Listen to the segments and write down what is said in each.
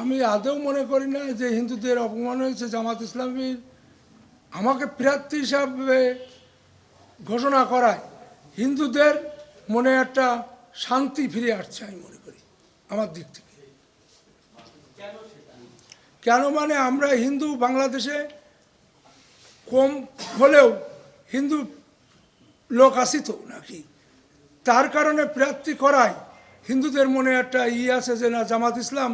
আমি আদৌ মনে করি না যে হিন্দুদের অপমান হয়েছে। জামাত ইসলামী আমাকে প্রার্থী হিসাবে ঘোষণা করায় হিন্দুদের মনে একটা শান্তি ফিরে আসছে আমি মনে করি আমার দিক থেকে। কেন মানে আমরা হিন্দু বাংলাদেশে কম হলেও হিন্দু লোক আসি তো নাকি, তার কারণে প্রার্থী করায় হিন্দুদের মনে একটা আছে যে না জামাত ইসলাম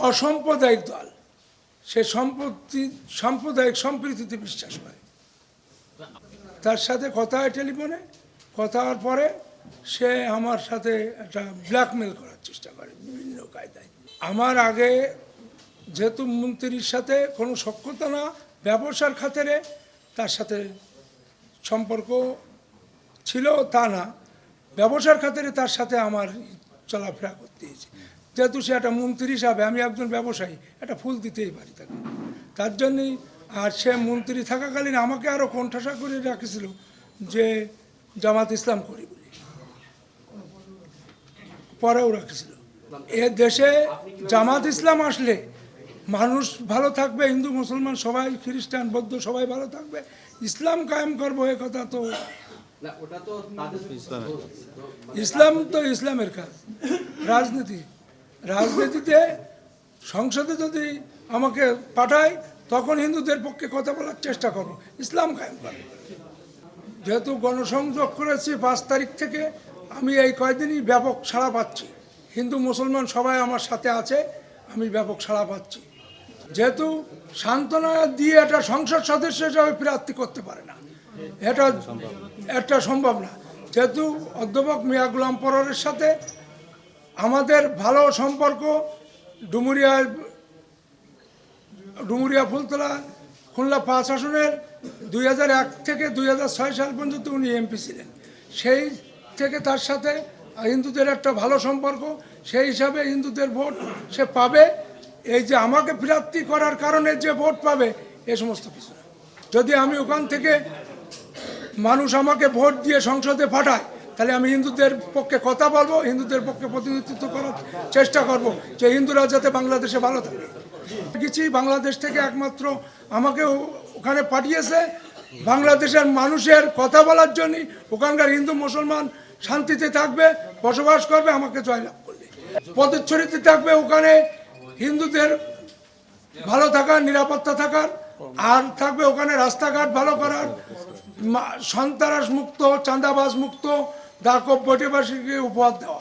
অসাম্প্রদায়িক দল, সে সাম্প্রদায়িক সম্প্রীতিতে বিশ্বাস করে। তার সাথে কথা হয় টেলিফোনে, কথা হওয়ার পরে সে আমার সাথে একটা ব্ল্যাকমেল করার চেষ্টা করে বিভিন্ন কায়দায়। আমার আগে যেহেতু মন্ত্রীর সাথে কোনো সখ্যতা না, ব্যবসার খাতিরে তার সাথে সম্পর্ক ছিল তা না, ব্যবসার খাতিরে তার সাথে আমার চলাফেরা করতে হয়েছে। যেহেতু সে একটা মন্ত্রী হিসাবে, আমি একজন ব্যবসায়ী, একটা ফুল দিতেই পারি তাকে, তার জন্যই। আর সে মন্ত্রী থাকাকালীন আমাকে আরও কণ্ঠাসা করে রাখেছিল যে জামাত ইসলাম করি বলে, পরেও রাখেছিল। এ দেশে জামাত ইসলাম আসলে মানুষ ভালো থাকবে, হিন্দু মুসলমান সবাই, খ্রিস্টান বৌদ্ধ সবাই ভালো থাকবে, ইসলাম কায়েম করবো, এ কথা তো ইসলাম তো ইসলামের কাজ। রাজনীতিতে সংসদে যদি আমাকে পাঠায় তখন হিন্দুদের পক্ষে কথা বলার চেষ্টা করবো, ইসলাম কায়েম করবো। যেহেতু গণসংযোগ করেছি 5 তারিখ থেকে, আমি এই কয়েকদিনই ব্যাপক সাড়া পাচ্ছি, হিন্দু মুসলমান সবাই আমার সাথে আছে, আমি ব্যাপক সাড়া পাচ্ছি। যেহেতু সান্ত্বনা দিয়ে একটা সংসদ সদস্য হিসাবে প্রার্থী করতে পারে না, এটা সম্ভব না। যেহেতু অধ্যাপক মিয়া গোলাম পররের সাথে আমাদের ভালো সম্পর্ক, ডুমুরিয়া ফুলতলা খুলনা 5 আসনের 2001 থেকে 2006 সাল পর্যন্ত উনি এমপি ছিলেন, সেই থেকে তার সাথে হিন্দুদের একটা ভালো সম্পর্ক, সেই হিসাবে হিন্দুদের ভোট সে পাবে। এই যে আমাকে প্রার্থী করার কারণে যে ভোট পাবে এ সমস্ত কিছু না। যদি আমি ওখান থেকে মানুষ আমাকে ভোট দিয়ে সংসদে পাঠায়, তাহলে আমি হিন্দুদের পক্ষে কথা বলবো, হিন্দুদের পক্ষে প্রতিনিধিত্ব করার চেষ্টা করব যে হিন্দুরা যাতে বাংলাদেশে ভালো থাকে। কিছু বাংলাদেশ থেকে একমাত্র আমাকে ওখানে পাঠিয়েছে বাংলাদেশের মানুষের কথা বলার জন্য, ওখানকার হিন্দু মুসলমান শান্তিতে থাকবে, বসবাস করবে, আমাকে জয়লাভ করবে। পদচ্ছরিতে থাকবে ওখানে হিন্দুদের ভালো থাকার, নিরাপত্তা থাকার, আর থাকবে ওখানে রাস্তাঘাট ভালো করার, সন্ত্রাস মুক্ত, চাঁদাবাজ মুক্ত, ডাকব বৈঠবাসীকে উপহার দেওয়া।